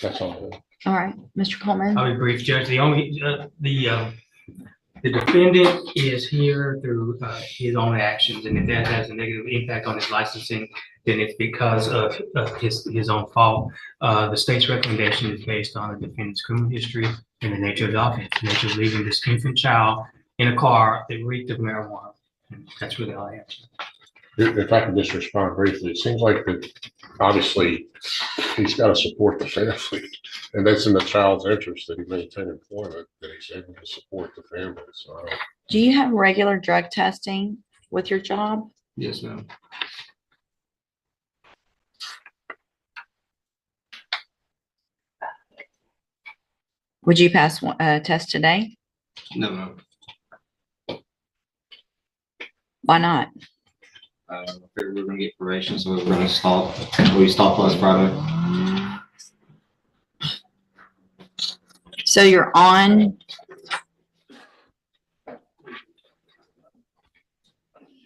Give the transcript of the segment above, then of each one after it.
That's all. All right, Mr. Coleman. I'll be brief, Judge. The only the defendant is here through his own actions, and if that has a negative impact on his licensing, then it's because of his own fault. The state's recommendation is based on the defendant's criminal history and the nature of the offense, the nature of leaving this infant child in a car that reeked of marijuana. And that's really all I have. If I can just respond briefly, it seems like that obviously he's got to support the family, and that's in the child's interest that he maintain employment, that he's able to support the family. So, Do you have regular drug testing with your job? Yes, ma'am. Would you pass a test today? No, ma'am. Why not? I figured we were going to get probation, so we were going to stop. We stopped last Friday. So you're on.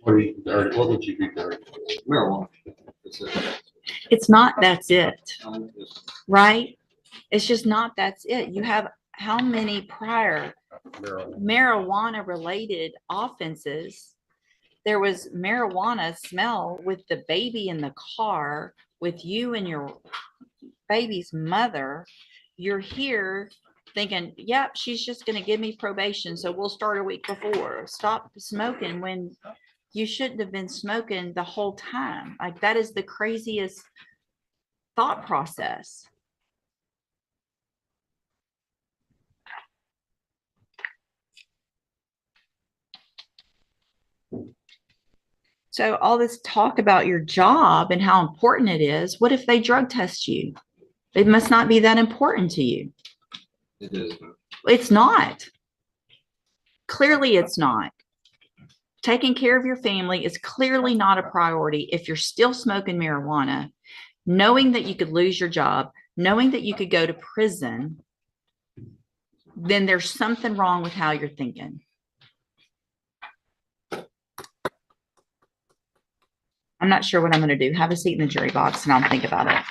what would you be dirty? Marijuana. It's not that's it, right? It's just not that's it. You have how many prior marijuana related offenses? There was marijuana smell with the baby in the car, with you and your baby's mother. You're here thinking, yep, she's just going to give me probation, so we'll start a week before. Stop smoking when you shouldn't have been smoking the whole time. Like, that is the craziest thought process. So all this talk about your job and how important it is, what if they drug test you? It must not be that important to you. It is. It's not. Clearly, it's not. Taking care of your family is clearly not a priority if you're still smoking marijuana, knowing that you could lose your job, knowing that you could go to prison. Then there's something wrong with how you're thinking. I'm not sure what I'm going to do. Have a seat in the jury box and I'll think about it.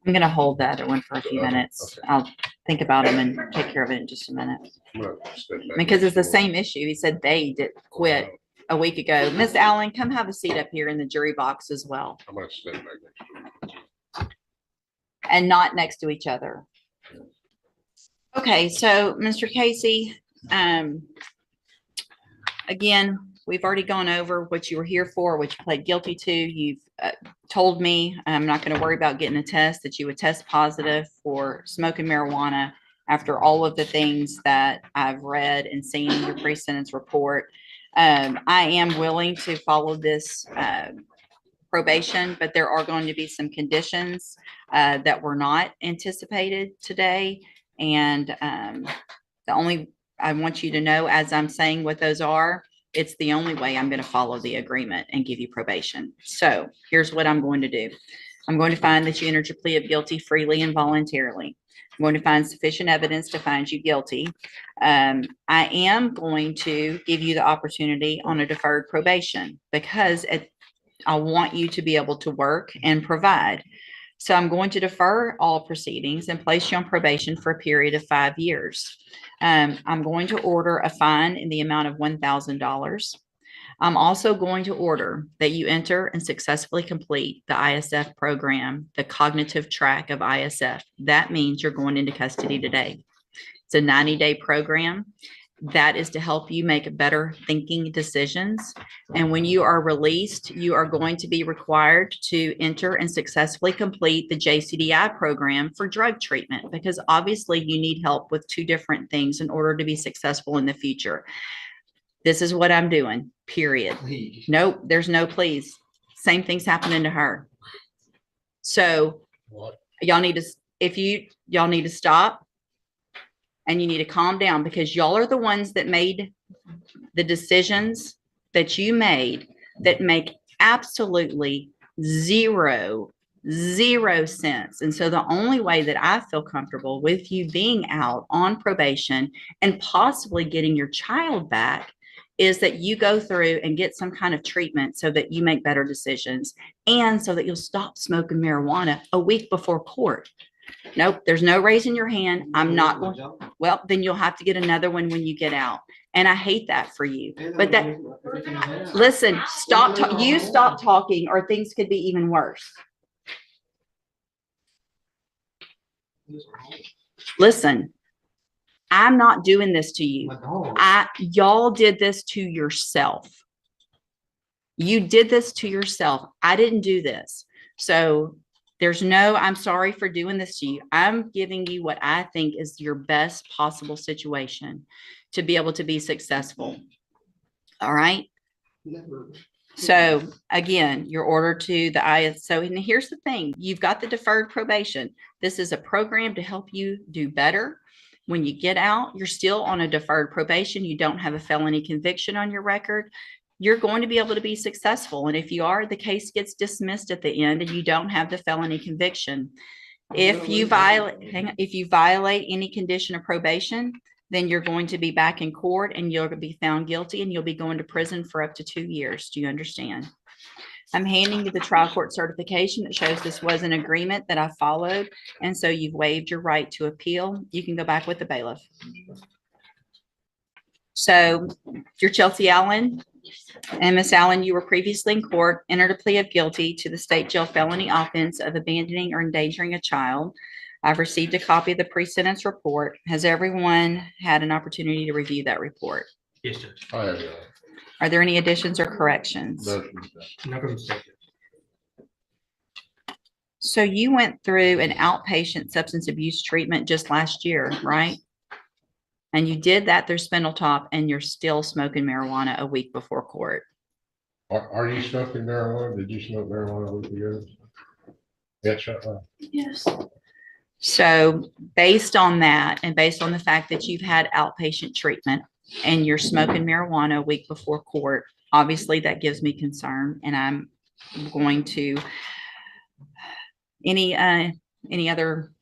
I'm going to hold the other one for a few minutes. Okay. I'll think about them and take care of it in just a minute. Because it's the same issue. He said they did quit a week ago. Miss Allen, come have a seat up here in the jury box as well. I'm going to stand back next to you. And not next to each other. Okay, so Mr. Casey, again, we've already gone over what you were here for, what you pled guilty to. You've told me, I'm not going to worry about getting a test, that you would test positive for smoking marijuana after all of the things that I've read and seen in your pre-sentence report. I am willing to follow this probation, but there are going to be some conditions that were not anticipated today. And the only, I want you to know, as I'm saying what those are, it's the only way I'm going to follow the agreement and give you probation. So here's what I'm going to do. I'm going to find that you entered your plea of guilty freely and voluntarily. I'm going to find sufficient evidence to find you guilty. I am going to give you the opportunity on a deferred probation because I want you to be able to work and provide. So I'm going to defer all proceedings and place you on probation for a period of 5 years. I'm going to order a fine in the amount of $1,000. I'm also going to order that you enter and successfully complete the ISF program, the cognitive track of ISF. That means you're going into custody today. It's a 90-day program. That is to help you make better thinking decisions. And when you are released, you are going to be required to enter and successfully complete the JCDI program for drug treatment, because obviously you need help with 2 different things in order to be successful in the future. This is what I'm doing, period. Please. Nope, there's no please. Same thing's happening to her. So y'all need to, y'all need to stop. And you need to calm down, because y'all are the ones that made the decisions that you made that make absolutely zero sense. And so the only way that I feel comfortable with you being out on probation and possibly getting your child back is that you go through and get some kind of treatment so that you make better decisions and so that you'll stop smoking marijuana a week before court. Nope, there's no raising your hand. I'm not going. Well, then you'll have to get another one when you get out. And I hate that for you. But that, listen, you stop talking or things could be even worse. Listen, I'm not doing this to you. Y'all did this to yourself. You did this to yourself. I didn't do this. So there's no, I'm sorry for doing this to you. I'm giving you what I think is your best possible situation to be able to be successful. All right. So again, your order to the ISO, and here's the thing, you've got the deferred probation. This is a program to help you do better. When you get out, you're still on a deferred probation. You don't have a felony conviction on your record. You're going to be able to be successful. And if you are, the case gets dismissed at the end and you don't have the felony conviction. If you violate any condition of probation, then you're going to be back in court and you're going to be found guilty and you'll be going to prison for up to 2 years. Do you understand? I'm handing you the trial court certification that shows this was an agreement that I followed. And so you've waived your right to appeal. You can go back with the bailiff. So you're Chelsea Allen. And Miss Allen, you were previously in court, entered a plea of guilty to the state jail felony offense of abandoning or endangering a child. I've received a copy of the pre-sentence report. Has everyone had an opportunity to review that report? Yes, Judge. I have, Are there any additions or corrections? No. So you went through an outpatient substance abuse treatment just last year, right? And you did that through Spindletop and you're still smoking marijuana a week before court. Are you smoking marijuana? Did you smoke marijuana a week ago? Yes, Yes. So based on that and based on the fact that you've had outpatient treatment and you're smoking marijuana a week before court, obviously that gives me concern, and I'm going to any other.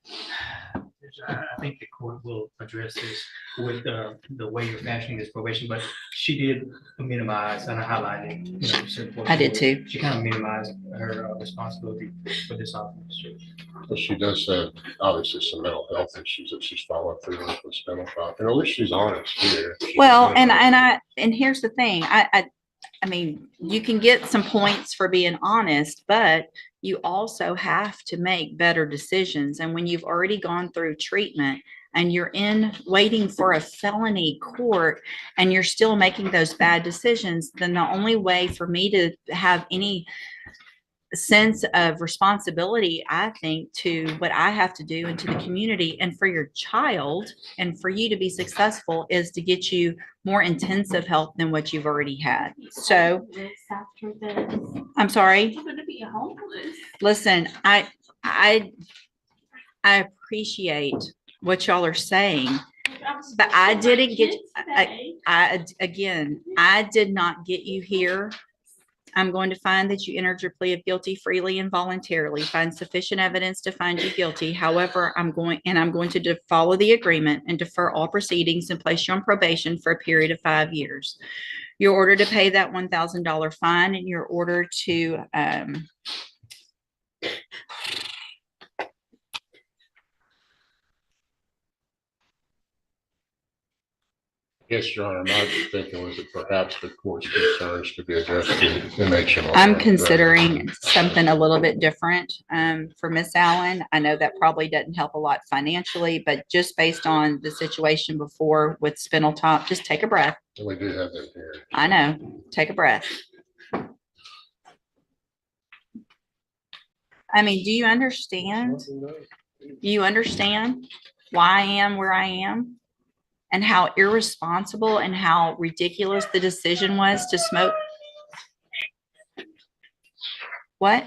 I think the court will address this with the way you're fashioning this probation, but she did minimize and highlighted. I did too. She kind of minimized her responsibility for this officer. But she does have obviously some mental health issues that she's following through with Spindletop. And at least she's honest here. Well, and here's the thing. I mean, you can get some points for being honest, but you also have to make better decisions. And when you've already gone through treatment and you're waiting for a felony court and you're still making those bad decisions, then the only way for me to have any sense of responsibility, I think, to what I have to do and to the community and for your child and for you to be successful is to get you more intensive help than what you've already had. So I'm sorry. You're going to be homeless. Listen, I appreciate what y'all are saying, but I didn't get, I did not get you here. I'm going to find that you entered your plea of guilty freely and voluntarily, find sufficient evidence to find you guilty. However, I'm going to follow the agreement and defer all proceedings and place you on probation for a period of 5 years. You're ordered to pay that $1,000 fine, and you're ordered to Yes, Your Honor, my thinking was that perhaps the court's concerns could be addressed in MHMO. I'm considering something a little bit different for Miss Allen. I know that probably doesn't help a lot financially, but just based on the situation before with Spindletop, just take a breath. We do have them here. I know. Take a breath. I mean, do you understand? Do you understand why I am where I am? And how irresponsible and how ridiculous the decision was to smoke. What?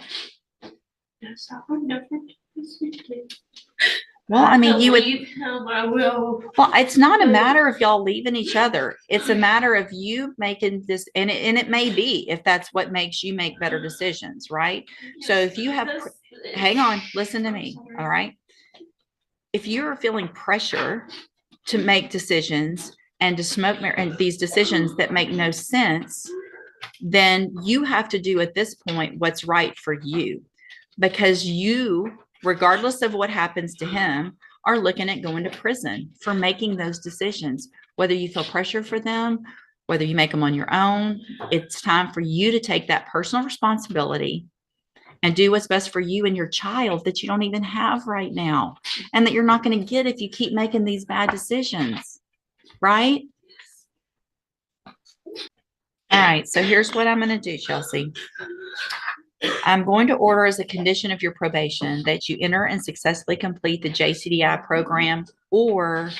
Well, I mean, you would. I will. Well, it's not a matter of y'all leaving each other. It's a matter of you making this, and it may be if that's what makes you make better decisions, right? So if you have, hang on, listen to me, all right? If you're feeling pressure to make decisions and to and these decisions that make no sense, then you have to do at this point what's right for you, because you, regardless of what happens to him, are looking at going to prison for making those decisions, whether you feel pressure for them, whether you make them on your own. It's time for you to take that personal responsibility and do what's best for you and your child that you don't even have right now, and that you're not going to get if you keep making these bad decisions, right? All right, so here's what I'm going to do, Chelsea. I'm going to order as a condition of your probation that you enter and successfully complete the JCDI program or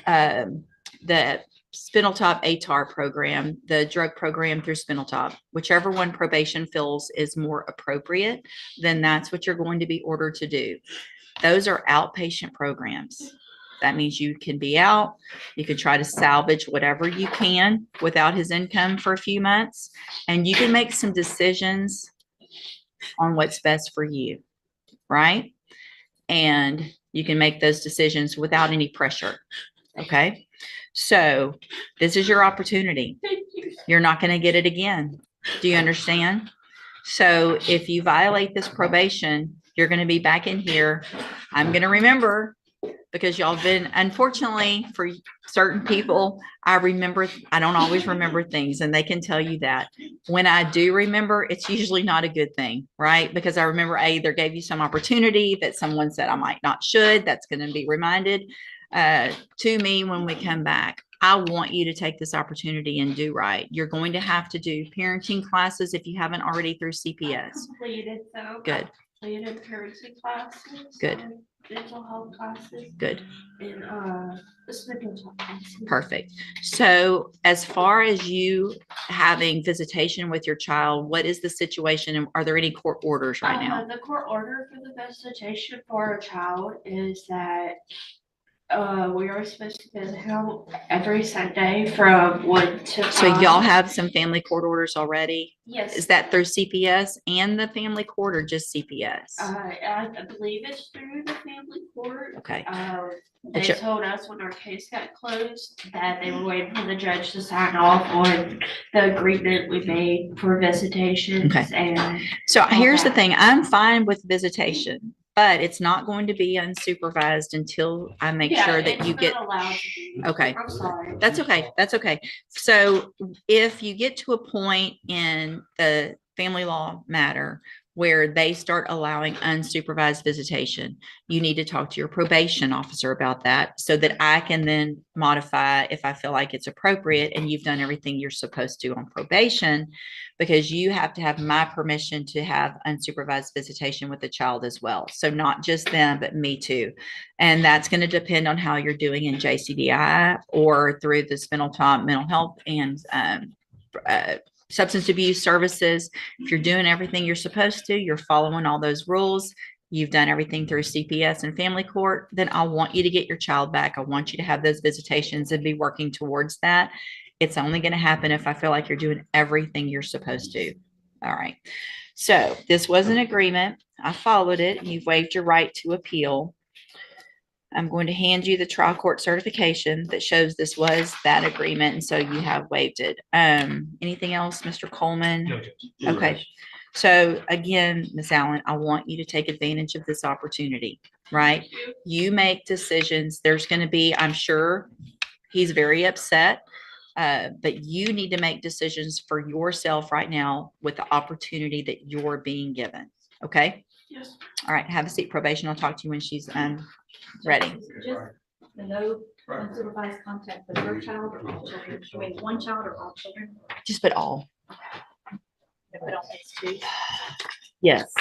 the Spindletop ATAR program, the drug program through Spindletop. Whichever one probation feels is more appropriate, then that's what you're going to be ordered to do. Those are outpatient programs. That means you can be out. You can try to salvage whatever you can without his income for a few months, and you can make some decisions on what's best for you, right? And you can make those decisions without any pressure. Okay. So this is your opportunity. You're not going to get it again. Do you understand? So if you violate this probation, you're going to be back in here. I'm going to remember, because y'all been, unfortunately for certain people, I don't always remember things, and they can tell you that. When I do remember, it's usually not a good thing, right? Because I remember I either gave you some opportunity that someone said I might not should. That's going to be reminded to me when we come back. I want you to take this opportunity and do right. You're going to have to do parenting classes if you haven't already through CPS. Completed, so. Good. Completed parenting classes. Good. And mental health classes. Good. And this mental classes. Perfect. So as far as you having visitation with your child, what is the situation, and are there any court orders right now? The court order for the visitation for a child is that we are supposed to visit him every Sunday from 1 to 5. So y'all have some family court orders already? Yes. Is that through CPS and the family court, or just CPS? I believe it's through the family court. Okay. They told us when our case got closed that they were waiting for the judge to sign off on the agreement we made for visitations. Okay. And so here's the thing. I'm fine with visitation, but it's not going to be unsupervised until I make sure that you get allowed to be. Okay. I'm sorry. That's okay. That's okay. So if you get to a point in the family law matter where they start allowing unsupervised visitation, you need to talk to your probation officer about that, so that I can then modify if I feel like it's appropriate and you've done everything you're supposed to on probation, because you have to have my permission to have unsupervised visitation with the child as well. So not just them, but me too. And that's going to depend on how you're doing in JCDI or through the Spindletop mental health and substance abuse services. If you're doing everything you're supposed to, you're following all those rules, you've done everything through CPS and family court, then I want you to get your child back. I want you to have those visitations and be working towards that. It's only going to happen if I feel like you're doing everything you're supposed to. All right. So this was an agreement. I followed it. You've waived your right to appeal. I'm going to hand you the trial court certification that shows this was that agreement, and so you have waived it. Anything else, Mr. Coleman? No. Okay. So again, Ms. Allen, I want you to take advantage of this opportunity, right? You make decisions. There's going to be, I'm sure he's very upset, but you need to make decisions for yourself right now with the opportunity that you're being given. Okay. Yes. All right. Have a seat, probation. I'll talk to you when she's ready. Just the no unsupervised contact with your child or all children. I mean, one child or all children. Just put all. If we don't, it's two. Yes.